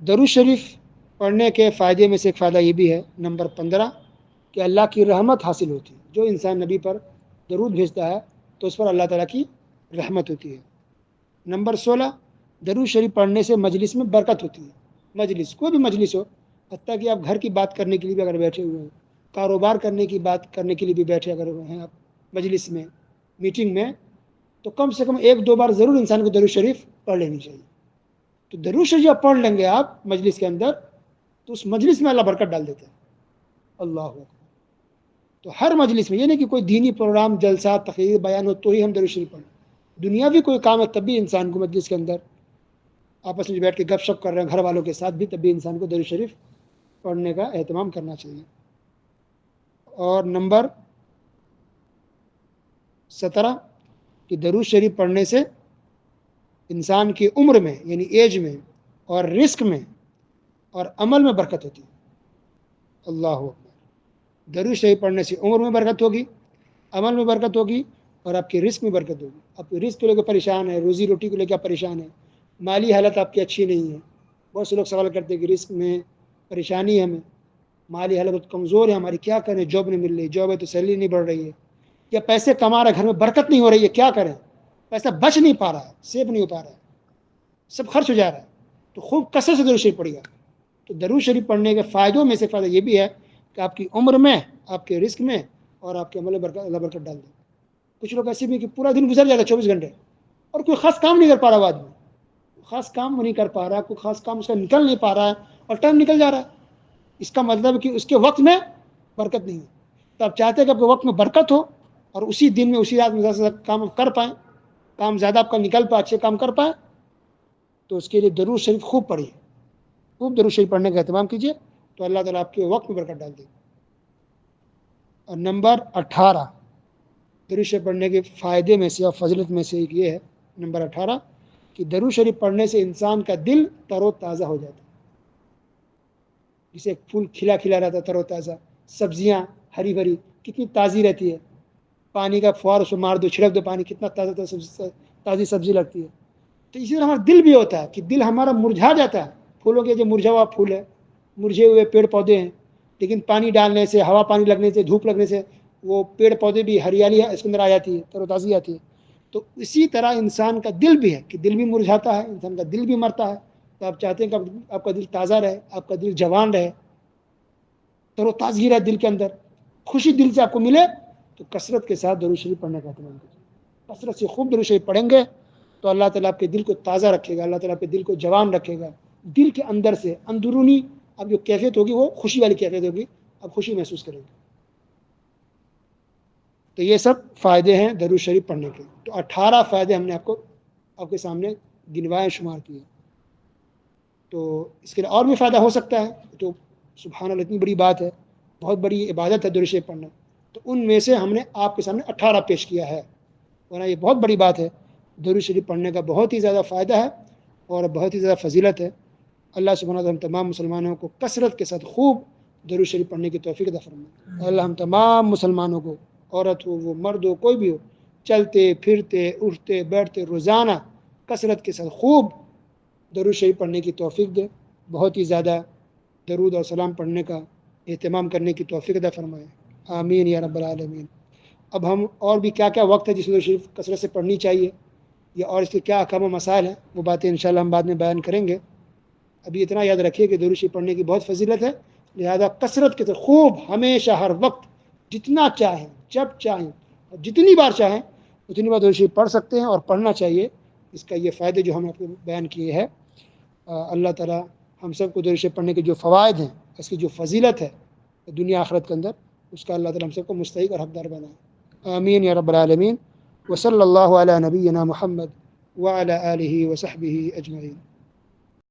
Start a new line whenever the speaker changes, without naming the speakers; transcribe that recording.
درود شریف پڑھنے کے فائدے میں سے ایک فائدہ یہ بھی ہے، نمبر 15، کہ اللہ کی رحمت حاصل ہوتی ہے۔ جو انسان نبی پر درود بھیجتا ہے تو اس پر اللہ تعالیٰ کی رحمت ہوتی ہے۔ نمبر 16، درود شریف پڑھنے سے مجلس میں برکت ہوتی ہے۔ مجلس، کوئی بھی مجلس ہو، حتیٰ کہ آپ گھر کی بات کرنے کے لیے بھی اگر بیٹھے ہوئے ہیں، کاروبار کرنے کی بات کرنے کے لیے بھی بیٹھے اگر ہوئے ہیں آپ مجلس میں، میٹنگ میں، تو کم سے کم 1-2 بار ضرور انسان کو درود شریف پڑھ لینی چاہیے۔ تو درود شریف جب پڑھ لیں گے آپ مجلس کے اندر تو اس مجلس میں اللہ برکت ڈال دیتا ہے۔ اللہ اکبر۔ تو ہر مجلس میں، یہ نہیں کہ کوئی دینی پروگرام، جلسہ، تقریر، بیان ہو تو ہی ہم درود شریف پڑھیں، دنیاوی کوئی کام ہے تب بھی انسان کو مجلس کے اندر آپس میں بیٹھ کے گپ شپ کر رہے ہیں گھر والوں کے ساتھ بھی، تب بھی انسان کو درود شریف پڑھنے کا اہتمام کرنا چاہیے۔ اور نمبر 17، کہ درود شریف پڑھنے سے انسان کی عمر میں یعنی ایج میں اور رزق میں اور عمل میں برکت ہوتی ہے۔ اللہ اکبر۔ درود شریف پڑھنے سے عمر میں برکت ہوگی، عمل میں برکت ہوگی، اور آپ کی رزق میں برکت ہوگی۔ آپ رزق کو لے کے پریشان ہے، روزی روٹی کو لے کے آپ پریشان ہیں، مالی حالت آپ کی اچھی نہیں ہے۔ بہت سے لوگ سوال کرتے ہیں کہ رزق میں پریشانی ہے، ہمیں مالی حالت بہت کمزور ہے ہماری، کیا کریں، جاب نہیں مل رہی، جاب ہے تو سیلری نہیں بڑھ رہی ہے، یا پیسے کما رہے گھر میں برکت نہیں ہو رہی ہے، کیا کریں، پیسہ بچ نہیں پا رہا ہے، سیو نہیں ہو پا رہا ہے، سب خرچ ہو جا رہا ہے۔ تو خوب کثرت سے درود شریف پڑھیے گا۔ تو درود شریف پڑھنے کے فائدوں میں سے فائدہ یہ بھی ہے کہ آپ کی عمر میں، آپ کے رزق میں اور آپ کے عمل میں برکت، اللہ برکت ڈال دے۔ کچھ لوگ ایسے بھی کہ پورا دن گزر جاتا ہے 24 گھنٹے اور کوئی خاص کام نہیں کر پا رہا وہ آدمی، خاص کام نہیں کر پا رہا، کوئی خاص کام اس کا نکل نہیں پا رہا ہے اور ٹائم نکل جا رہا ہے۔ اس کا مطلب کہ اس کے وقت میں برکت نہیں ہے۔ تو آپ چاہتے ہیں کہ آپ کے وقت میں برکت ہو اور اسی دن میں، اسی رات میں زیادہ سے زیادہ کام کر پائیں، کام زیادہ آپ کا نکل پائے، اچھے کام کر پائیں، تو اس کے لیے درود شریف خوب پڑھیے، خوب درود شریف پڑھنے کا اہتمام کیجیے، تو اللہ تعالیٰ آپ کے وقت میں برکت ڈال دے گا۔ اور نمبر 18 درود شریف پڑھنے کے فائدے میں سے اور فضیلت میں سے ایک یہ ہے، نمبر 18، کہ درود شریف پڑھنے سے انسان کا دل تر و تازہ ہو جاتا ہے۔ جسے ایک پھول کھلا کھلا رہتا ہے، تر و تازہ، سبزیاں ہری بھری کتنی تازی رہتی ہے، پانی کا فوار اس کو مار دو، چھڑک دو پانی، کتنا تازہ تازی سبزی لگتی ہے۔ تو اسی طرح ہمارا دل بھی ہوتا ہے کہ دل ہمارا مرجھا جاتا ہے۔ پھولوں کے جو مرجھا ہوا پھول ہے، مرجھے ہوئے پیڑ پودے ہیں، لیکن پانی ڈالنے سے، ہوا پانی لگنے سے، دھوپ لگنے سے وہ پیڑ پودے بھی ہریالی اس کے اندر آ جاتی ہے، تر و تازی آتی ہے۔ تو اسی طرح انسان کا دل بھی ہے کہ دل بھی مرجھاتا ہے، انسان کا دل بھی مرتا ہے۔ تو آپ چاہتے ہیں کہ آپ کا دل تازہ رہے، آپ کا دل جوان رہے، تر و تازگی رہے دل کے اندر، خوشی دل سے آپ کو ملے، تو کثرت کے ساتھ درود شریف پڑھنے کا اہتمام کیجیے۔ کثرت سے خوب درود شریف پڑھیں گے تو اللہ تعالیٰ آپ کے دل کو تازہ رکھے گا، اللہ تعالیٰ آپ کے دل کو جوان رکھے گا، دل کے اندر سے اندرونی اب جو کیفیت ہوگی وہ خوشی والی کیفیت ہوگی، اب خوشی محسوس کریں گے۔ تو یہ سب فائدے ہیں درود شریف پڑھنے کے۔ تو 18 فائدے ہم نے آپ کے سامنے گنوائے شمار کیے۔ تو اس کے لیے اور بھی فائدہ ہو سکتا ہے، تو سبحان اللہ اتنی بڑی بات ہے، بہت بڑی عبادت ہے درود شریف پڑھنا، تو ان میں سے ہم نے آپ کے سامنے 18 پیش کیا ہے، ورنہ یہ بہت بڑی بات ہے۔ درود شریف پڑھنے کا بہت ہی زیادہ فائدہ ہے اور بہت ہی زیادہ فضیلت ہے۔ اللہ سبحانہ وتعالی ہم تمام مسلمانوں کو کثرت کے ساتھ خوب درود شریف پڑھنے کی توفیق عطا فرمائے۔ اللہ ہم تمام مسلمانوں کو، عورت ہو وہ مرد ہو کوئی بھی ہو، چلتے پھرتے اٹھتے بیٹھتے روزانہ کثرت کے ساتھ خوب درود شریف پڑھنے کی توفیق دے، بہت ہی زیادہ درود اور سلام پڑھنے کا اہتمام کرنے کی توفیق عطا فرمائے، آمین یا رب العالمین۔ اب ہم اور بھی کیا کیا وقت ہے جس میں درود شریف کثرت سے پڑھنی چاہیے، یا اور اس کے کیا احکام و مسائل ہیں، وہ باتیں انشاءاللہ ہم بعد میں بیان کریں گے۔ ابھی اتنا یاد رکھیے کہ درود شریف پڑھنے کی بہت فضیلت ہے، لہذا کثرت کے ساتھ خوب ہمیشہ ہر وقت جتنا چاہیں، جب چاہیں اور جتنی بار چاہیں اتنی بار درود شریف پڑھ سکتے ہیں اور پڑھنا چاہیے۔ اس کا یہ فائدے جو ہم نے آپ کو بیان کیے ہیں، اللہ تعالیٰ ہم سب کو درود شریف پڑھنے کے جو فوائد ہیں، اس کی جو فضیلت ہے دنیا آخرت کے اندر، اس کا اللہ تعالیٰ ہم سب کو مستحق اور حقدار بنائے، آمین یا رب العالمین۔ وصلی اللہ علی نبینا محمد وعلی آلہ وصحبہ اجمعین۔